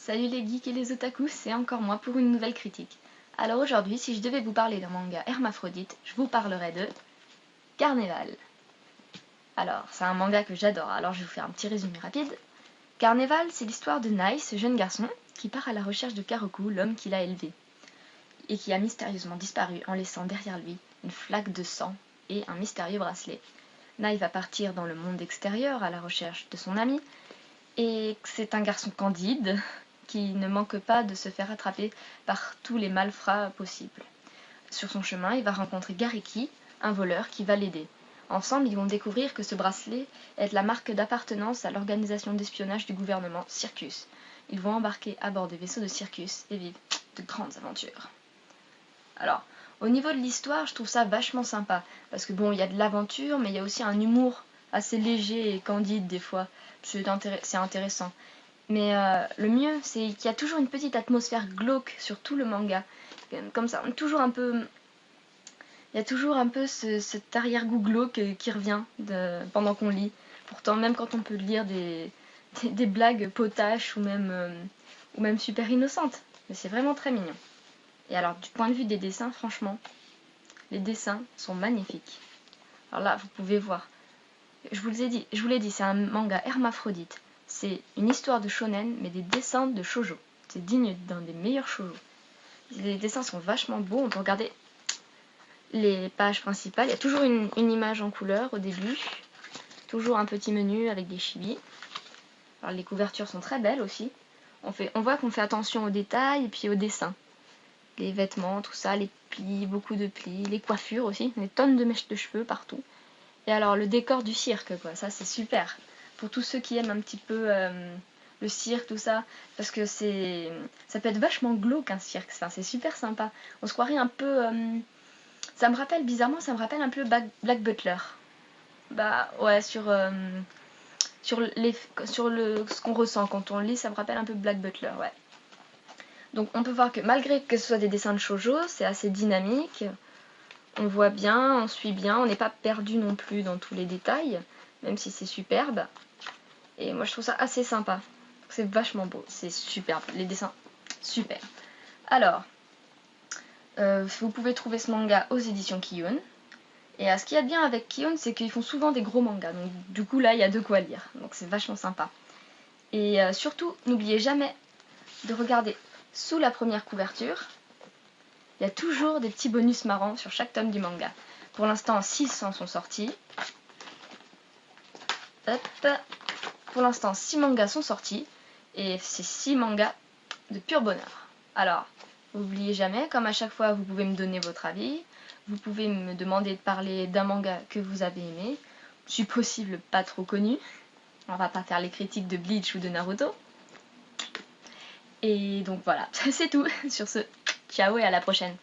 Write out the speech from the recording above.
Salut les geeks et les otakus, c'est encore moi pour une nouvelle critique. Alors aujourd'hui, si je devais vous parler d'un manga hermaphrodite, je vous parlerais de Carnéval. Alors, c'est un manga que j'adore, alors je vais vous faire un petit résumé rapide. Carnéval, c'est l'histoire de Nai, ce jeune garçon, qui part à la recherche de Karoku, l'homme qu'il a élevé, et qui a mystérieusement disparu en laissant derrière lui une flaque de sang et un mystérieux bracelet. Nai va partir dans le monde extérieur à la recherche de son ami, et c'est un garçon candide qui ne manque pas de se faire attraper par tous les malfrats possibles. Sur son chemin, il va rencontrer Gariki, un voleur qui va l'aider. Ensemble, ils vont découvrir que ce bracelet est la marque d'appartenance à l'organisation d'espionnage du gouvernement Circus. Ils vont embarquer à bord des vaisseaux de Circus et vivre de grandes aventures. Alors, au niveau de l'histoire, je trouve ça vachement sympa, parce que bon, il y a de l'aventure, mais il y a aussi un humour assez léger et candide des fois. C'est intéressant. Mais le mieux, c'est qu'il y a toujours une petite atmosphère glauque sur tout le manga. Comme ça, toujours un peu... Il y a toujours un peu cet arrière-goût glauque qui revient pendant qu'on lit. Pourtant, même quand on peut lire des blagues potaches ou même super innocentes. Mais c'est vraiment très mignon. Et alors, du point de vue des dessins, franchement, les dessins sont magnifiques. Alors là, vous pouvez voir. Je vous l'ai dit, c'est un manga hermaphrodite. C'est une histoire de shonen, mais des dessins de shoujo. C'est digne d'un des meilleurs shoujo. Les dessins sont vachement beaux, on peut regarder les pages principales. Il y a toujours une image en couleur au début. Toujours un petit menu avec des chibis. Alors les couvertures sont très belles aussi. On voit qu'on fait attention aux détails et puis aux dessins. Les vêtements, tout ça, les plis, beaucoup de plis, les coiffures aussi, des tonnes de mèches de cheveux partout. Et alors le décor du cirque, quoi, ça c'est super. Pour tous ceux qui aiment un petit peu le cirque, tout ça, parce que ça peut être vachement glauque un cirque, ça, c'est super sympa. On se croirait un peu... bizarrement, ça me rappelle un peu Black Butler. Bah ouais, sur ce qu'on ressent quand on lit, ça me rappelle un peu Black Butler, ouais. Donc on peut voir que malgré que ce soit des dessins de shoujo, c'est assez dynamique. On voit bien, on suit bien, on n'est pas perdu non plus dans tous les détails, même si c'est superbe. Et moi je trouve ça assez sympa. C'est vachement beau, c'est superbe, les dessins, super. Alors, vous pouvez trouver ce manga aux éditions Kiyun. Et ce qu'il y a de bien avec Kiyun, c'est qu'ils font souvent des gros mangas, donc du coup là il y a de quoi lire, donc c'est vachement sympa. Et surtout, n'oubliez jamais de regarder sous la première couverture. Il y a toujours des petits bonus marrants sur chaque tome du manga. Pour l'instant, 6 en sont sortis. Hop. Pour l'instant, 6 mangas sont sortis. Et c'est 6 mangas de pur bonheur. Alors, n'oubliez jamais, comme à chaque fois, vous pouvez me donner votre avis. Vous pouvez me demander de parler d'un manga que vous avez aimé. Si possible, pas trop connu. On va pas faire les critiques de Bleach ou de Naruto. Et donc voilà, c'est tout. Sur ce, ciao et à la prochaine.